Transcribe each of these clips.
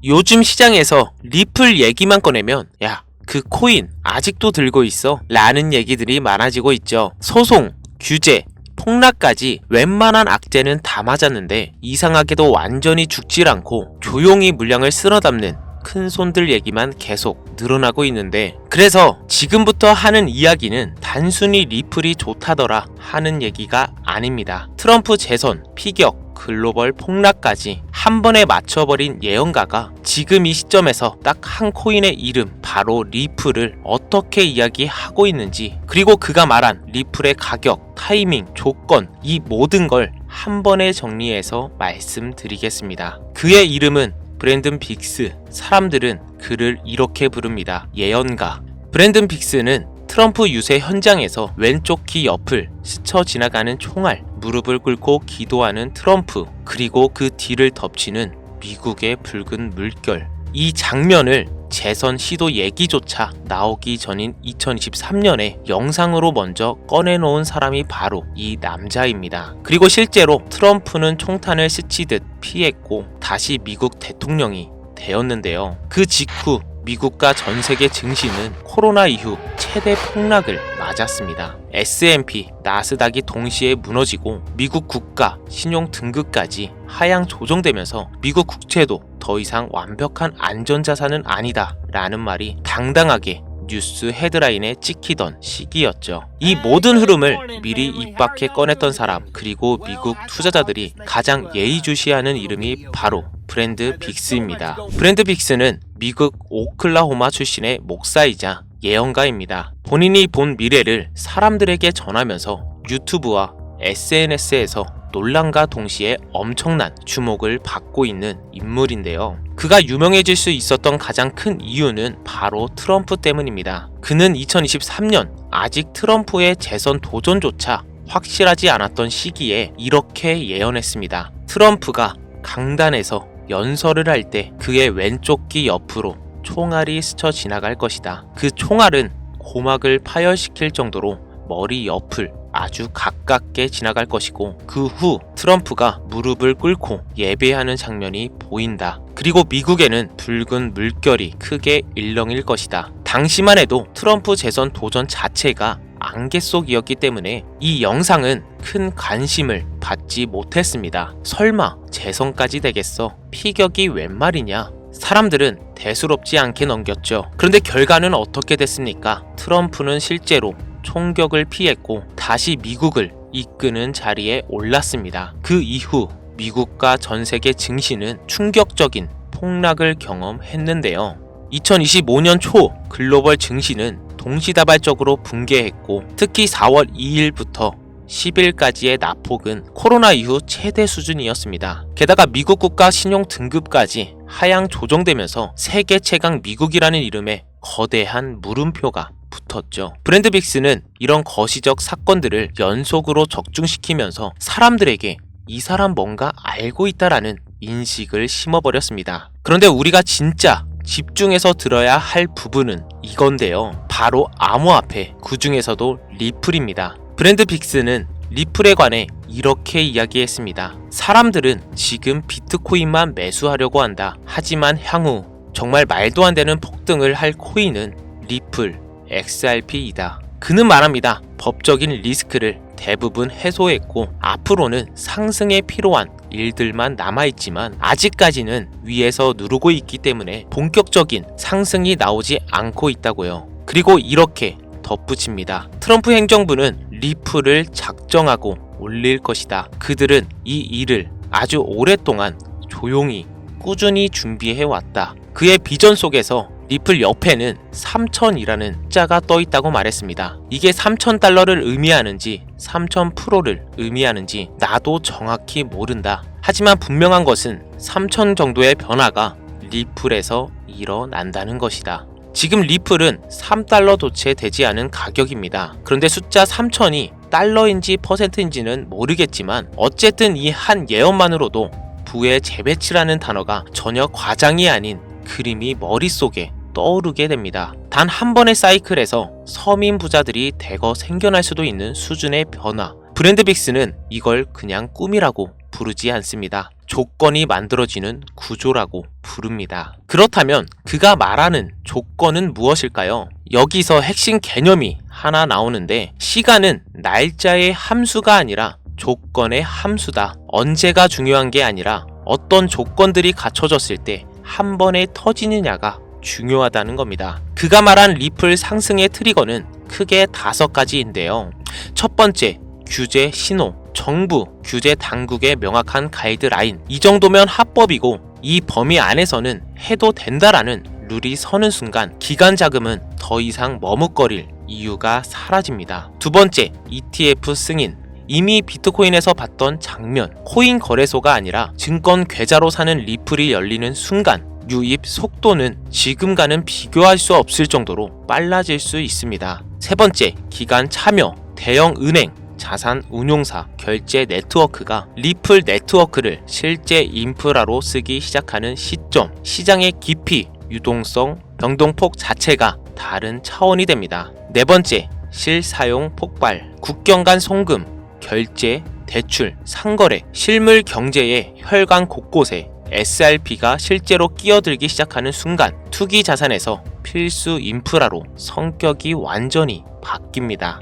요즘 시장에서 리플 얘기만 꺼내면 야, 그 코인 아직도 들고 있어? 라는 얘기들이 많아지고 있죠. 소송, 규제, 폭락까지 웬만한 악재는 다 맞았는데 이상하게도 완전히 죽질 않고 조용히 물량을 쓸어 담는 큰 손들 얘기만 계속 늘어나고 있는데, 그래서 지금부터 하는 이야기는 단순히 리플이 좋다더라 하는 얘기가 아닙니다. 트럼프 재선, 피격, 글로벌 폭락까지 한 번에 맞춰버린 예언가가 지금 이 시점에서 딱 한 코인의 이름, 바로 리플을 어떻게 이야기하고 있는지, 그리고 그가 말한 리플의 가격, 타이밍, 조건, 이 모든 걸 한 번에 정리해서 말씀드리겠습니다. 그의 이름은 브랜든 빅스. 사람들은 그를 이렇게 부릅니다. 예언가. 브랜든 빅스는 트럼프 유세 현장에서 왼쪽 귀 옆을 스쳐 지나가는 총알, 무릎을 꿇고 기도하는 트럼프, 그리고 그 뒤를 덮치는 미국의 붉은 물결. 이 장면을 재선 시도 얘기조차 나오기 전인 2023년에 영상으로 먼저 꺼내놓은 사람이 바로 이 남자입니다. 그리고 실제로 트럼프는 총탄을 스치듯 피했고 다시 미국 대통령이 되었는데요. 그 직후 미국과 전 세계 증시는 코로나 이후 최대 폭락을 맞았습니다. S&P, 나스닥이 동시에 무너지고 미국 국가 신용 등급까지 하향 조정되면서 미국 국채도 더 이상 완벽한 안전자산은 아니다 라는 말이 당당하게 뉴스 헤드라인에 찍히던 시기였죠. 이 모든 흐름을 미리 입 밖에 꺼냈던 사람, 그리고 미국 투자자들이 가장 예의주시하는 이름이 바로 브랜드 빅스입니다. 브랜드 빅스는 미국 오클라호마 출신의 목사이자 예언가입니다. 본인이 본 미래를 사람들에게 전하면서 유튜브와 SNS에서 논란과 동시에 엄청난 주목을 받고 있는 인물인데요. 그가 유명해질 수 있었던 가장 큰 이유는 바로 트럼프 때문입니다. 그는 2023년 아직 트럼프의 재선 도전조차 확실하지 않았던 시기에 이렇게 예언했습니다. 트럼프가 강단에서 연설을 할 때 그의 왼쪽 귀 옆으로 총알이 스쳐 지나갈 것이다. 그 총알은 고막을 파열시킬 정도로 머리 옆을 아주 가깝게 지나갈 것이고, 그 후 트럼프가 무릎을 꿇고 예배하는 장면이 보인다. 그리고 미국에는 붉은 물결이 크게 일렁일 것이다. 당시만 해도 트럼프 재선 도전 자체가 안개 속이었기 때문에 이 영상은 큰 관심을 받지 못했습니다. 설마 재선까지 되겠어? 피격이 웬 말이냐? 사람들은 대수롭지 않게 넘겼죠. 그런데 결과는 어떻게 됐습니까? 트럼프는 실제로 총격을 피했고 다시 미국을 이끄는 자리에 올랐습니다. 그 이후 미국과 전 세계 증시는 충격적인 폭락을 경험했는데요. 2025년 초 글로벌 증시는 동시다발적으로 붕괴했고, 특히 4월 2일부터 10일까지의 낙폭은 코로나 이후 최대 수준이었습니다. 게다가 미국 국가 신용 등급까지 하향 조정되면서 세계 최강 미국이라는 이름에 거대한 물음표가 붙었죠. 브랜드 빅스는 이런 거시적 사건들을 연속으로 적중시키면서 사람들에게 이 사람 뭔가 알고 있다라는 인식을 심어버렸습니다. 그런데 우리가 진짜 집중해서 들어야 할 부분은 이건데요. 바로 암호화폐, 그 중에서도 리플입니다. 브랜드 빅스는 리플에 관해 이렇게 이야기했습니다. 사람들은 지금 비트코인만 매수하려고 한다. 하지만 향후 정말 말도 안 되는 폭등을 할 코인은 리플, XRP이다. 그는 말합니다. 법적인 리스크를 대부분 해소했고 앞으로는 상승에 필요한 일들만 남아있지만 아직까지는 위에서 누르고 있기 때문에 본격적인 상승이 나오지 않고 있다고요. 그리고 이렇게 덧붙입니다. 트럼프 행정부는 리플을 작정하고 올릴 것이다. 그들은 이 일을 아주 오랫동안 조용히 꾸준히 준비해왔다. 그의 비전 속에서 리플 옆에는 3000이라는 숫자가 떠있다고 말했습니다. 이게 3000달러를 의미하는지 3000%를 의미하는지 나도 정확히 모른다. 하지만 분명한 것은 3000 정도의 변화가 리플에서 일어난다는 것이다. 지금 리플은 3달러도채 되지 않은 가격입니다. 그런데 숫자 3000이 달러인지 퍼센트인지는 모르겠지만 어쨌든 이 한 예언만으로도 부의 재배치라는 단어가 전혀 과장이 아닌 그림이 머릿속에 떠오르게 됩니다. 단 한 번의 사이클에서 서민 부자들이 대거 생겨날 수도 있는 수준의 변화. 브랜드 빅스는 이걸 그냥 꿈이라고 부르지 않습니다. 조건이 만들어지는 구조라고 부릅니다. 그렇다면 그가 말하는 조건은 무엇일까요? 여기서 핵심 개념이 하나 나오는데, 시간은 날짜의 함수가 아니라 조건의 함수다. 언제가 중요한 게 아니라 어떤 조건들이 갖춰졌을 때 한 번에 터지느냐가 중요하다는 겁니다. 그가 말한 리플 상승의 트리거는 크게 5가지인데요. 첫 번째, 규제 신호. 정부, 규제 당국의 명확한 가이드라인. 이 정도면 합법이고 이 범위 안에서는 해도 된다라는 룰이 서는 순간 기관 자금은 더 이상 머뭇거릴 이유가 사라집니다. 두 번째, ETF 승인. 이미 비트코인에서 봤던 장면, 코인 거래소가 아니라 증권 계좌로 사는 리플이 열리는 순간 유입 속도는 지금과는 비교할 수 없을 정도로 빨라질 수 있습니다. 세 번째, 기관 참여. 대형 은행, 자산 운용사, 결제 네트워크가 리플 네트워크를 실제 인프라로 쓰기 시작하는 시점, 시장의 깊이, 유동성, 변동폭 자체가 다른 차원이 됩니다. 네 번째, 실사용 폭발. 국경 간 송금, 결제, 대출, 상거래, 실물 경제의 혈관 곳곳에 SRP가 실제로 끼어들기 시작하는 순간 투기 자산에서 필수 인프라로 성격이 완전히 바뀝니다.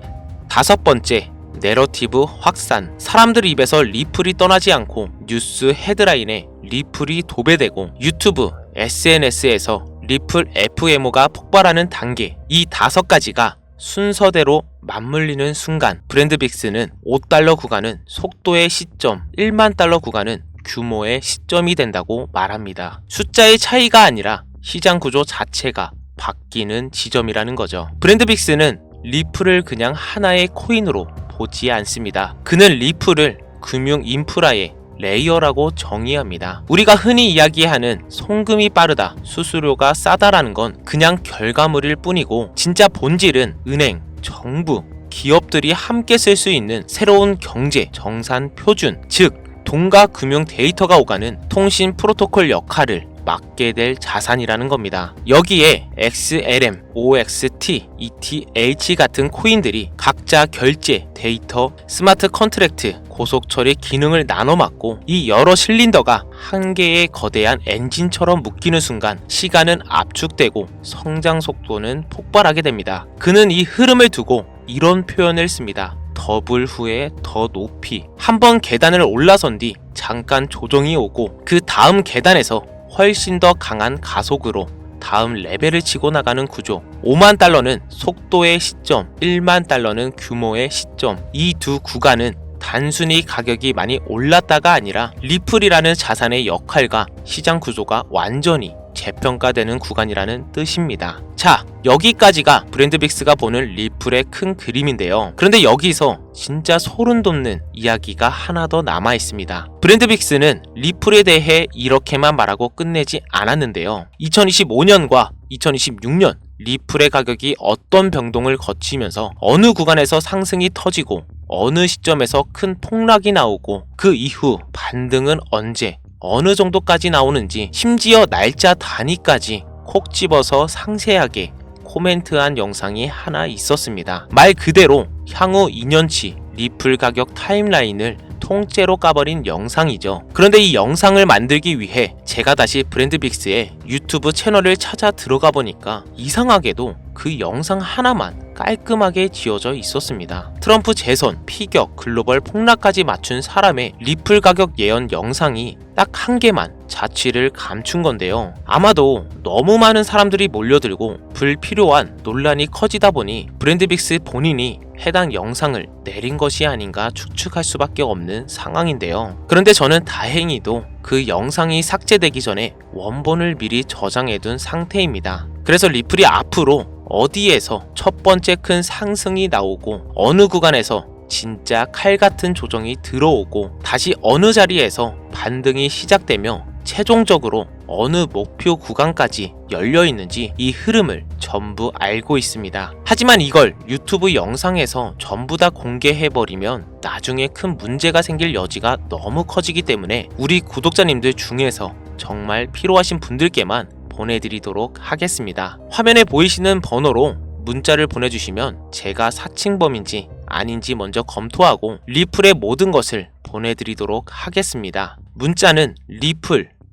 다섯 번째, 내러티브 확산. 사람들 입에서 리플이 떠나지 않고 뉴스 헤드라인에 리플이 도배되고 유튜브, SNS에서 리플 FMO가 폭발하는 단계. 이 5가지가 순서대로 맞물리는 순간 브랜드빅스는 $5 구간은 속도의 시점, $10,000 구간은 규모의 시점이 된다고 말합니다. 숫자의 차이가 아니라 시장 구조 자체가 바뀌는 지점이라는 거죠. 브랜드빅스는 리플을 그냥 하나의 코인으로 보지 않습니다. 그는 리플을 금융 인프라의 레이어라고 정의합니다. 우리가 흔히 이야기하는 송금이 빠르다, 수수료가 싸다라는 건 그냥 결과물일 뿐이고, 진짜 본질은 은행, 정부, 기업들이 함께 쓸 수 있는 새로운 경제 정산 표준, 즉 동가 금융 데이터가 오가는 통신 프로토콜 역할을 맡게 될 자산이라는 겁니다. 여기에 XLM, OXT, ETH 같은 코인들이 각자 결제, 데이터, 스마트 컨트랙트, 고속 처리 기능을 나눠 맡고 이 여러 실린더가 한 개의 거대한 엔진처럼 묶이는 순간 시간은 압축되고 성장 속도는 폭발하게 됩니다. 그는 이 흐름을 두고 이런 표현을 씁니다. 더블 후에 더 높이. 한번 계단을 올라선 뒤 잠깐 조정이 오고 그 다음 계단에서 훨씬 더 강한 가속으로 다음 레벨을 치고 나가는 구조. $50,000는 속도의 시점, $10,000는 규모의 시점. 이 두 구간은 단순히 가격이 많이 올랐다가 아니라 리플이라는 자산의 역할과 시장 구조가 완전히 재평가되는 구간이라는 뜻입니다. 자, 여기까지가 브랜드빅스가 보는 리플의 큰 그림인데요. 그런데 여기서 진짜 소름 돋는 이야기가 하나 더 남아 있습니다. 브랜드빅스는 리플에 대해 이렇게만 말하고 끝내지 않았는데요. 2025년과 2026년 리플의 가격이 어떤 변동을 거치면서 어느 구간에서 상승이 터지고 어느 시점에서 큰 폭락이 나오고 그 이후 반등은 언제 어느 정도까지 나오는지 심지어 날짜 단위까지 콕 집어서 상세하게 코멘트한 영상이 하나 있었습니다. 말 그대로 향후 2년치 리플 가격 타임라인을 통째로 까버린 영상이죠. 그런데 이 영상을 만들기 위해 제가 다시 브랜드빅스의 유튜브 채널을 찾아 들어가 보니까 이상하게도 그 영상 하나만 깔끔하게 지어져 있었습니다. 트럼프 재선, 피격, 글로벌 폭락까지 맞춘 사람의 리플 가격 예언 영상이 딱 한 개만 자취를 감춘 건데요. 아마도 너무 많은 사람들이 몰려들고 불필요한 논란이 커지다 보니 브랜드빅스 본인이 해당 영상을 내린 것이 아닌가 추측할 수밖에 없는 상황인데요. 그런데 저는 다행히도 그 영상이 삭제되기 전에 원본을 미리 저장해둔 상태입니다. 그래서 리플이 앞으로 어디에서 첫 번째 큰 상승이 나오고 어느 구간에서 진짜 칼 같은 조정이 들어오고 다시 어느 자리에서 반등이 시작되며 최종적으로 어느 목표 구간까지 열려 있는지 이 흐름을 전부 알고 있습니다. 하지만 이걸 유튜브 영상에서 전부 다 공개해버리면 나중에 큰 문제가 생길 여지가 너무 커지기 때문에 우리 구독자님들 중에서 정말 필요하신 분들께만 보내드리도록 하겠습니다. 화면에 보이시는 번호로 문자를 보내주시면 제가 사칭범인지 아닌지 먼저 검토하고 리플의 모든 것을 보내드리도록 하겠습니다. 문자는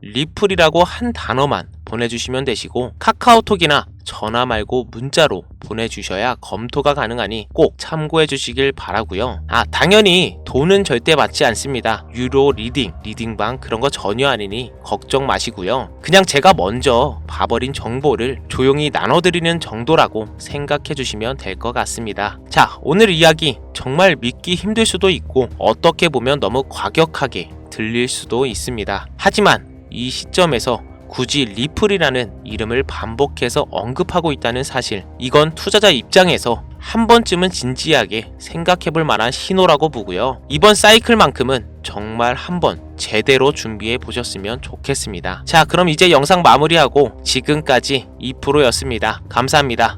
리플이라고 한 단어만 보내주시면 되시고 카카오톡이나 전화 말고 문자로 보내주셔야 검토가 가능하니 꼭 참고해 주시길 바라고요. 당연히 돈은 절대 받지 않습니다. 유료 리딩방 그런 거 전혀 아니니 걱정 마시고요. 그냥 제가 먼저 봐버린 정보를 조용히 나눠드리는 정도라고 생각해 주시면 될 것 같습니다. 자, 오늘 이야기 정말 믿기 힘들 수도 있고 어떻게 보면 너무 과격하게 들릴 수도 있습니다. 하지만 이 시점에서 굳이 리플이라는 이름을 반복해서 언급하고 있다는 사실, 이건 투자자 입장에서 한 번쯤은 진지하게 생각해볼 만한 신호라고 보고요. 이번 사이클만큼은 정말 한번 제대로 준비해 보셨으면 좋겠습니다. 자, 그럼 이제 영상 마무리하고 지금까지 2%였습니다. 감사합니다.